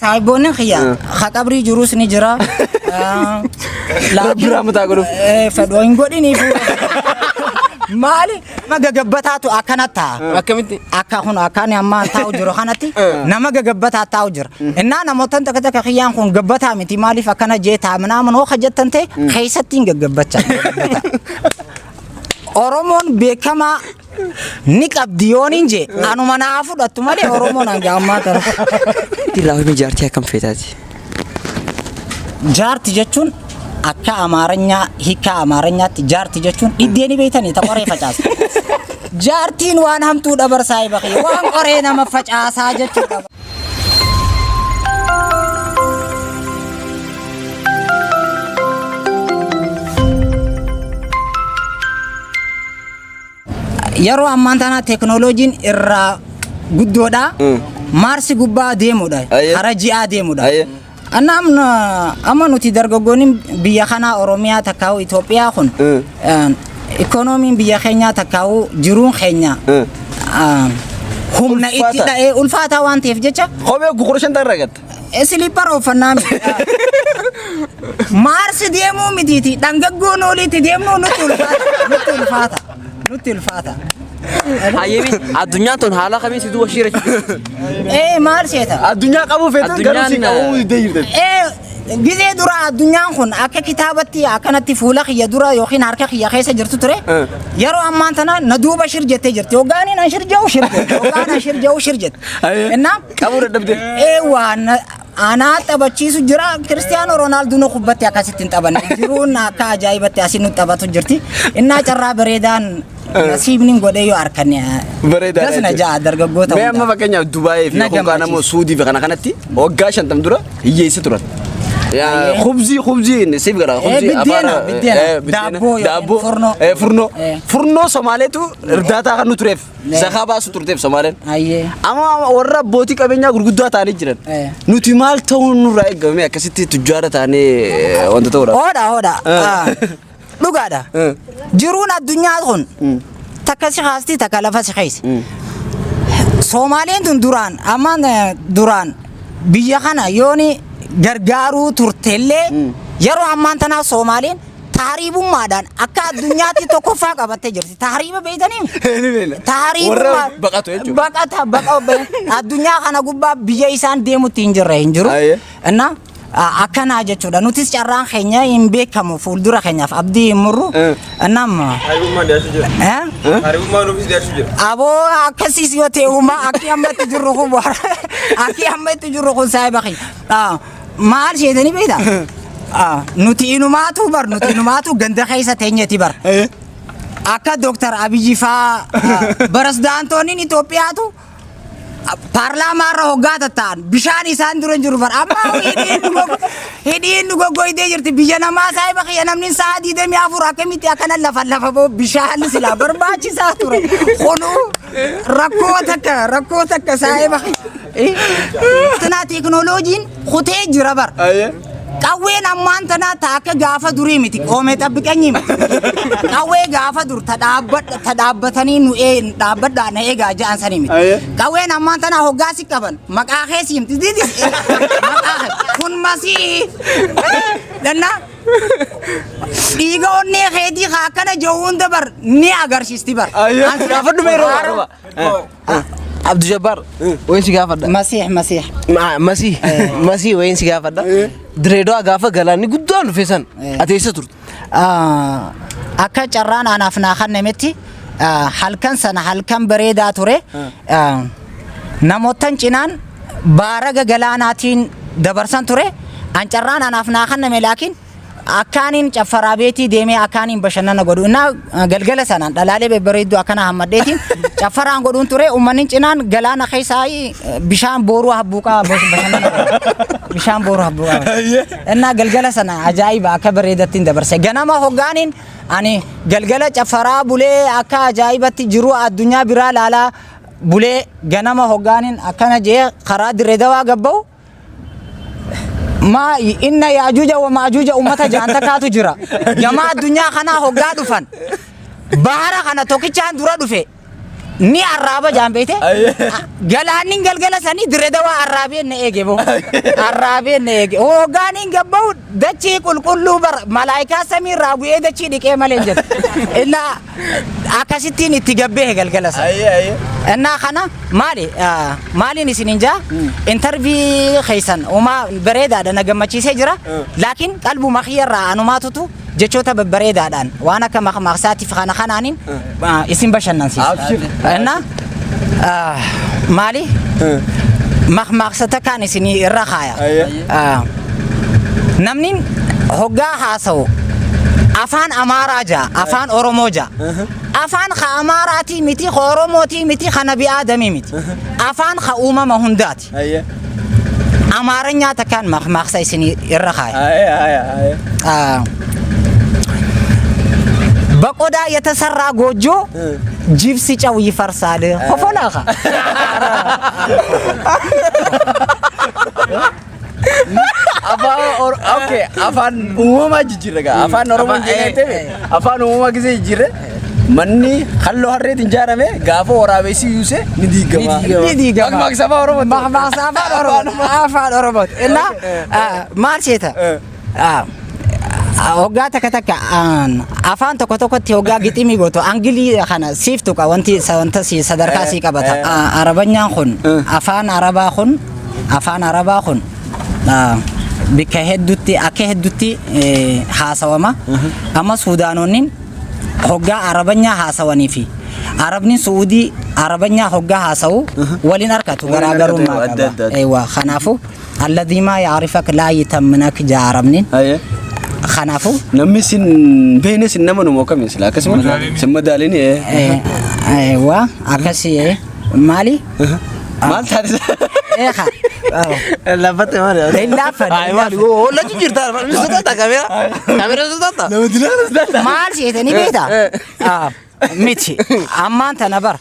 Saayboonni khiyya khabri jurus ni jira la bira mata godhu fedho hin godhiniif maali magagabbataatu akkanata akkamitti akka kun akkani amma taa'u jiru kanatti nama gagabbataa taa'u jira innaa namootan takka khiyyaan kun gabbataa miti maaliif akkana jeetaa manaaman hoo khajjattan ta'e keessatti gaggabbacha Oromoon beekama ni qabdi yooniin je anuma naa fudhattu malee Oromoon hanga ammaa tana Ilaahi jaartii akkam feetaati jaarti jechuun akka Amaaranya hiika Amaaranyatti jaarti jechuun iddeeni beeytanii ta qoree facaasa jaartiin waan hamtuu dabarsaa ibaqee waan qoree nama facaasaa jechuudha Yeroo ammaan tana teknooloojiin irraa guddoodha Maarsi gubbaa deemudha hara ji'aa deemudha amma nuti dargaggoonni biyya kana Oromiyaa takkaa'u Itoophiyaa kun ikoonomiin biyya keenyaa takkaa'u jiruun keenya humna itti dha'ee ulfaataa waan ta'eef jecha kophee gugurashan darragatta Slipper uffannaa Maarsi deemuu mitiiti dhangaggoon oliitti deemuu nutti ulfaata Hayyemi addunyaa ton haala kamiin siduu washiira Maarsieta addunyaa qabu feetu garuu si qabu deeyirte gizee dura addunyaan kun akka kitaabatti akkanatti fuula kiyya dura yookiin harka kiyya keessa jirtu ture yeroo ammaan tana na duuba shir jettee jirti hoggaaniin an shir je'u shir jette innaa qabu dadhabde waan anaa taphachiisu jira Cristiano Ronaldo no kubbatti akkasittiin taphanne jiruun akka ajaa'ibatti asin nutti taphatu jirti innaa carraa bareedaan nasiibni godhee yoo arkanne bareedaa gasna jaa dargaggoota mee amma fakkeenyaaf Dubaayii fi hoggaana moo Suudii fi kana kanatti waggaa 50 dura hiyyeessi turan خبزي نسيب كذا خبزي دابو فرنو سوماليتو رداتا كانوا تريف سخابا سطرتيف سومالين أما ورا بوتي كابينيا غرقدوا تاني جرن نوتيمال تون رايق جميع كسيتي تجارة تاني وانت تورا هودا لقادا جرونا الدنيا هون تكاسي خاستي تكالفة سخيس سومالين دوران أمان دوران بيجانا يوني gargaaruu turtellee yeroo ammaan tana Soomaaliin tahriibummaadhaan akka addunyaatti tokkoffaa qabattee jirti tahriiba beeytanii tahriibummaa baqata addunyaa kana gubbaa biyya isaan deemutti hin jiru innaa akkana jechuudha nutis carraan keenya hin beekamu fuuldura keenyaaf abdii hin murru innam haribummaa nuufis deessu jira aboo akkasiis yoo ta'e uumaa akki ammatti jirru kun akki ammatti jirru kun saayibaqi maal sheetanii beeyta nuti inumaatu ganda keessa teenyeeti bar akka Dr. Abiyyi faa barasdaantoonni Itoophiyaatu Parlama rohogata tan bishaan isaan dura jiru bar amma hidhiin gogoydee jirti biyya namaa saayiba kiyya namni saadii demii afur akkamitti akkana lafa boo bishaan sila barbaachisaa ture kunu rakkoo takka saayiba tana teknooloojiin kutee jira bar qawween ammaan tana taaka gaafa durii miti qoomee xabbiqanyi qawwee gaafa dur tadhaabbatanii nu dhaabbadhaa na eegaa ja'an sanii miti qawween ammaan tana hoggaasi qaban maqaa keessi himti maqaa kun masii danna dhiiga onnee keetii akkana jawuun dabar ni agarsiisti bar gaafa dhume yeroo عبد الجبار وين سيقافدا مسيح وين سيقافدا دريدو غافا غلاني غدون فيسن اتيسه akka carraan anaaf naakan nemetti halkan sana halkan bareedaa ture namootan cinaan baaraga galaanaatiin dabarsan ture an carraan anaaf naakan neme laakiin akkaanin caffaraa beetii deemee akkaanin bashannana godhu innaa galgala sanaan dhalaalee bebbareedduu akkana hammadheetiin caffaraan godhuun ture uummanni cinaan galaana keessaa bishaan booruu habbuuqaa bashannana bishaan booruu habbuuqaa innaa galgala sana ajaa'iba akka bareedattiin dabarse ganama hoggaanin ani galgala caffaraa bulee akka ajaa'ibatti jiru addunyaa biraa laalaa bulee ganama hoggaanin akkana jee karaa dirree dawaa gabba'u ما إن يأجوج ومأجوج أمة جانتا كاتو جرا جماعة الدنيا خنا هقعدوا فن بحرا خنا توكي چان دورا دفه ni arraba jambete galani galgala sani diredawa arrabe ne egebo arrabe ne ege o gani gabaw dachi kulkullu bar malaika samir rabu e dachi dike malenjet illa akasitin itigabbe galgala sa እና خنا مالي نسينجا انترفي خيسن وما بريدا انا جمعتي سجرا لكن قلبه مخير انو ماتوتو جچوتا ببريدا دان وانا كما مقساتي فخنا خنانين اسم بشنن سي انا مالي مقستا كان سني الرخايا نمنين هوغا حاسو afaan amaraja afaan oromoja afaan kha amarati miti oromoti miti khana bi adami miti afaan kha umama hundati amaranya takan maqsa isini irrakhay በቆዳ የተሰራ ጎጆ ጅብ ሲጫው ይፈርሳል ሆፎላኻ okay afaan uumama jijjiirra afaan oromoo jeete afaan uumama gisee jijjiirre manni halloo harreetiin ijaarame gaafa waraabessi yuuse ni diigama maqsafa oromoo afaan oromoo illa maal seeta hoggaa takka afaan tokkotti hoggaa giximi gooto angilii kana siiftu ka wanti si sadarkaa si qabata arabanyaan kun afaan arabaa kun bika heddutti akka heddutti haasawama amma suudaanonin hoggaa arabanya haasawanii fi arabni suudii arabanya hoggaa haasawu walin arkatu garaagarummaa qaba aywa khanaafu alladhi ma ya'rifak la yatamnak jaarabnin khanaafu namni sin beene sin nama numo kamis la kasma simadalini aywa akasi mali mal taris eha lafate mali ay mali la jirta sudata kamera sudata no dilana mal sietani beta miti amanta nabar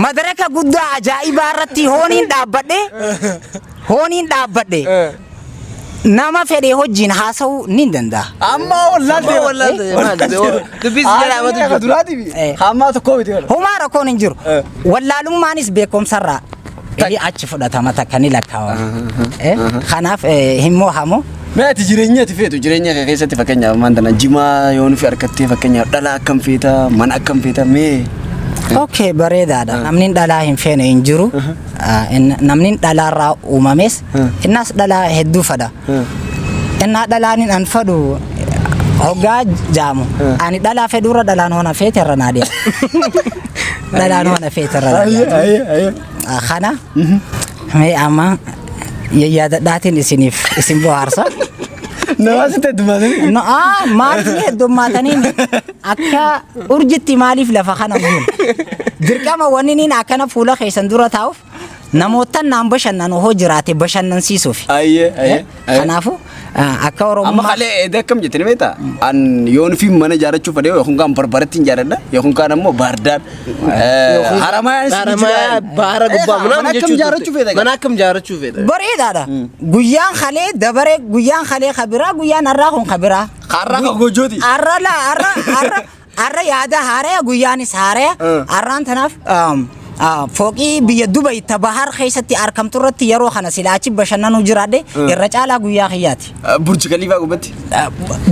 madraka gudda ajaiba irratti honin dhaabadhe nama fedhe hojjin haasa'u nin danda'a amma wallahi dubis jara amatu durati bi hamma tokko biti homa rakkoon hin jiru wallaalummaanis beekumsarra achi fudhatama takka ni lakkaawa kanaaf himmoo hamoo meeti jireenya feetu jireenya keessatti fakkeenyaaf maantana jimaa yoon fi harkattee fakkeenyaaf dhala akkam feeta mana akkam feeta mee okay bareedaadha namni dhalaa hin feene hin jiru namni dhalaarraa uumames innas dhalaa hedduu fada inna dhalaanin an fadu hoggaa jaamu ani dhalaa fedura dhalaan hona feete irra naadiya dhalaan hona feete irra naadiya kana mee amma yaadadhaatiin isin bohaarsa nawasite dumadani no maaliif hedduummaatanii akka urjitti maaliif lafa kana buun dirqama wanniin akkana fuula keessan dura taa'uuf namoota naan bashannanu hoo jiraate bashannansiisuuf kanaafu akka oromoo amma kale edekkam jettani beeta an yoon fi mana jaarachuu fadhe yookaan kan barbaratti jaaradha yookaan kan ammoo baardaan haramaya baara gubbaa mana akkam jaarachuu fedha bareedaadha guyyaan kale dabare guyyaan kale khabira guyyaan arraa kun khabira qarra ka gojooti arra yaada haaraya guyyaanis haaraya arraan tanaaf fooqii biyya Dubai tabahar keessatti arkamturratti yeroo kana silaachi bashannanu jiraade irra caalaa guyyaa khiyyaati burj khalifa gubatti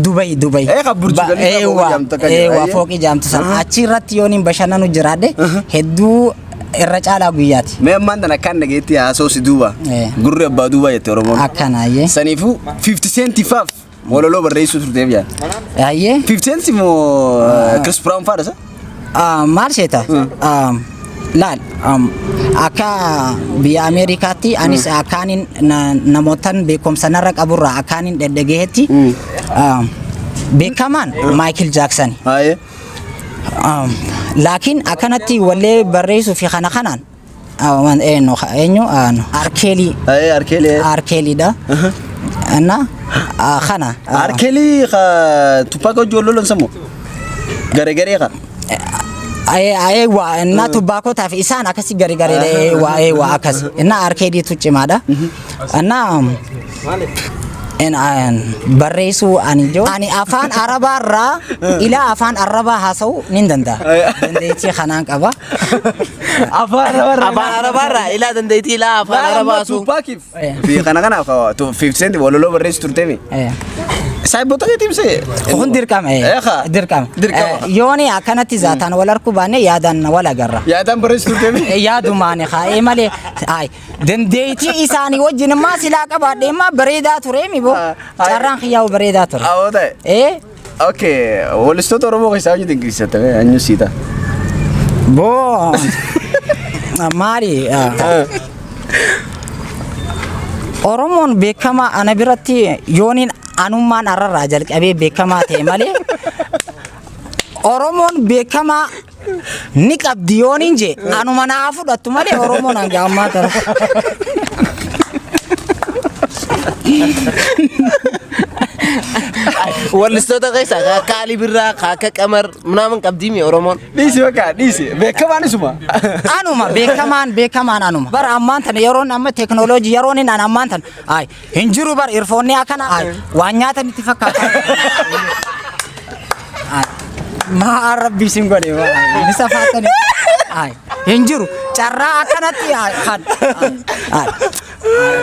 Dubai ka burj khalifa fooqii jaamtu san achi irratti yooniin bashannanu jiraade hedduu irra caalaa guyyaati mee ammaan tana kan dhageetti haasoosi duuba gurri abbaa duuba jette oromoon akkanaayye saniifu 50 cent faaf mololo barreessu turteef yaa ayye 50 cent mo Chris Brown faadha maal seeta laal akka biyya Ameerikaatti anis akkaanin namootan beekumsanarra qaburra akkaanin dhedhegeetti beekamaan Michael Jackson laakiin akkanatti wallee barreessuu fi kanaan eenyu Arkeeliidha እና ኸና አርኬሊ ቱፓኮ ጆሎሎን ሰሞ ገረገሬ ኸ አይዋ እና ቱባኮ ታፍ ኢሳን አከሲ ገረገሬ አይዋ አከስ እና አርኬዲ ቱጭ ማዳ እና ان بريسو اني جو اني افان عربا را الى افان عربا هاسو نندندا دنديتي خنان قبا افان عربا را الى دنديتي لا افان عربا سو باكيف في خنا 50 سنت ولا لو بريس ترتمي سايبو تيم سي هون ديركام ديركام يوني اكنت ذاتان ولا ركبانه يادان ولا غرا يادان بريس ترتمي يادو ماني خا مالي اي دنديتي اساني وجن ما سلا قبا ديما بريدا تريمي بو چاران خياو بريدا تر اودا اوكي ولستو تورمو كيساجي دنگريسته انيو سيتا بو ماري Oromoon beekamaa ana biratti yooniin anummaan arrarraa jalqabee beekamaa ta'e malee Oromoon beekamaa ni qabdi yooniin je anuma naa fudhattu malee Oromoon hanga ammaa tara. Walistoota keessa kaali birraa kaaka qamar ምናምን qabdiimi Oromoon. Dhiisi bakka dhiisi beekamaan isuma. Anuma beekamaan anuma. Bara ammaan tan yeroon amma teknooloojii yeroon inni ammaan tan ay hin jiru bar irfoonni akkana ay waan nyaatan itti fakkaata. Maa rabbi sin godhe bisa faatani ay hin jiru carraa akkanatti ay kan ay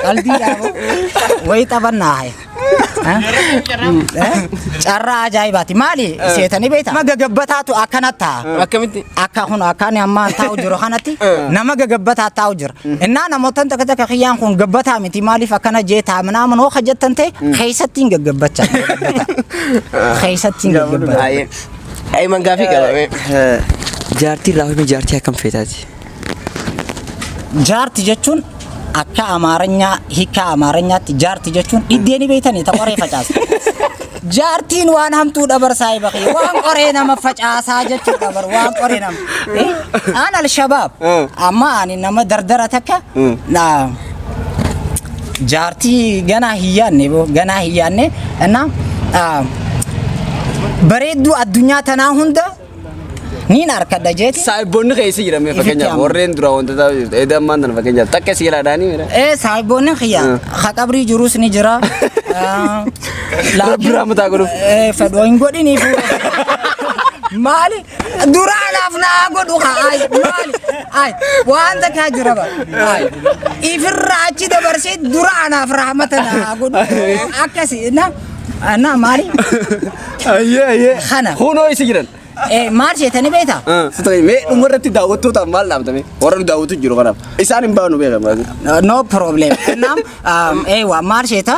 qalbii dhaabo wayi tapannaa ay carraa ajaa'ibaati maali seetanii beekta nama gagabataatu akkanatti akkamitti akka kun akkaan ammaan taa'u jiru kanatti nama gagabbataa taa'u jira innaa namootan takka kiyyaan kun gabbataa miti maaliif akkana jeetaa minaaman hoo hajjattan ta'e keessattiin gagabbachaa keessattiin gaggabbataa ay mangaafi qabame jaartii raafii jaartii akkam feetaati jaarti jechuun akka amaaranyaa hiika amaaranyyaatti jaarti jechuun iddeeni beeytanii ta qoree facaasa jaartiin waan hamtuu dabarsaa ibaqee waan qoree nama facaasaa jechuu dabar waan qoree nama aan al-shabaab amma ani nama dardara takka jaartii ganaa hiyyaanne እና bareedduu addunyaa tanaa hunda niin arkadha jeeti saayiboonni keessa jirame fakkeenyaaf warreen dura wantoota edammaan tan fakkeenyaaf takka silaadhaanii mira saayiboonni khiyya khaqabrii jirus ni jira laabira mataa godhu fedhoo hin godhini maali duraanaaf naa godhu ay maali ay waan takka jira ba ay ifirra achi dabarsee duraanaaf rahmata naa godhu akkasi na ana maali ayye khana huno isi jiran maal seetanii beektaa? Sitanii mee dhumarratti daawwattootaaf maal dhaabtame? Warra daawwatu jiru kanaaf. Isaan hin baanu beekama. No problem. Naam waa maal seeta?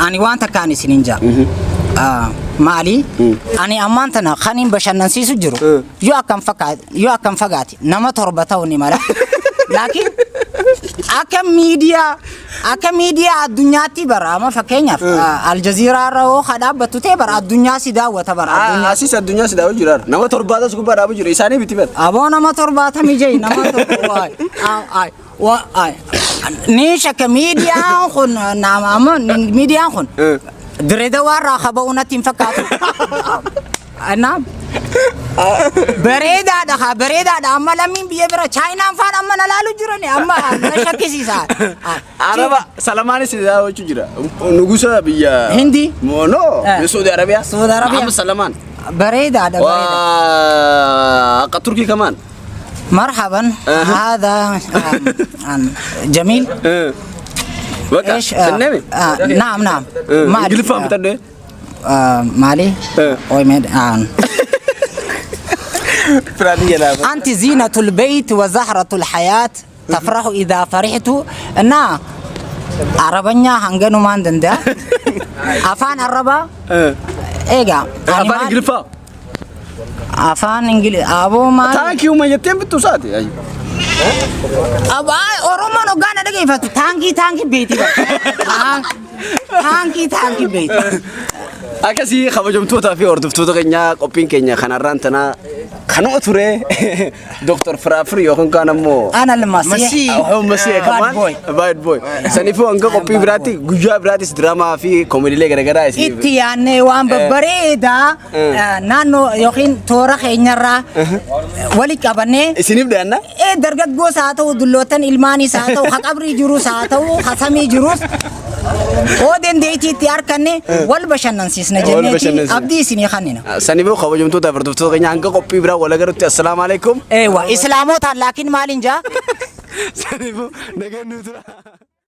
Ani waan takkaan isin hin jaa. Maali? Ani ammaan tana kan hin bashannansiisu jiru. Yoo akkam fagaate nama torba ta'u ni mala. Laakiin akka miidiyaa addunyaatti bara amma fakkeenyaaf aljaziiraa irra hoo dhaabbatu ta'e bara addunyaa si daawwata bara addunyaa asis addunyaa si daawwatu jira nama torbaatas gubbaa dhaabu jiru isaanii biti bada aboo nama torbaatamii jee nama ni shakka miidiyaan kun nama miidiyaan kun direedawaa irraa qaba'uunatti hin fakkaatu naam bareedaadha amma lammiin biyya bira chaayinaan faan amma na laalu jirani amma na shakkisiisa araba salamaanis daawwachuu jira nugusa biyya hindi no saudi arabia amma salamaan bareedaadha akka turkii kamaan مرحبا هذا جميل ايش النبي نعم ما الفهم تدري مالي أنت زينة البيت وزهرة الحياة تفرح إذا فرحت نا عربنا هنجنو ماندن ده أفان عربا إيجا أفان إنجليفا أفان إنجلي أبو ما تانكي وما يتم بتوساتي أبا أوروما نوغانا ده كيف تانكي بيتي تانكي بيتي akkasi kabajamtoota fi hordoftoota keenya qophiin keenya kanarraan tana kanuma ture Dr. Firafir yookaan kan ammoo ana al-Masih kaman bad boy sanifu hanga qophii biraatti guyyaa biraattis draamaa fi koomediilee garagaraa itti yaanne waan babbareeda naannoo yookiin toora keenyarraa wali qabannee isiniif dhiyaanna dargaggoos haa ta'u dullootan ilmaanis haa ta'u haqabrii jirus haa ta'u hasamii jirus oo dandeettiitti harkanne wal bashannansiisna jenneeti abdii isinii kannina saniboo kabajamtoota dabartoota keenya hanga qophii biraa wal agarutti assalaamu alaykum eewa islaamotaan laakiin maaliin jaa saniboo nagaan nutura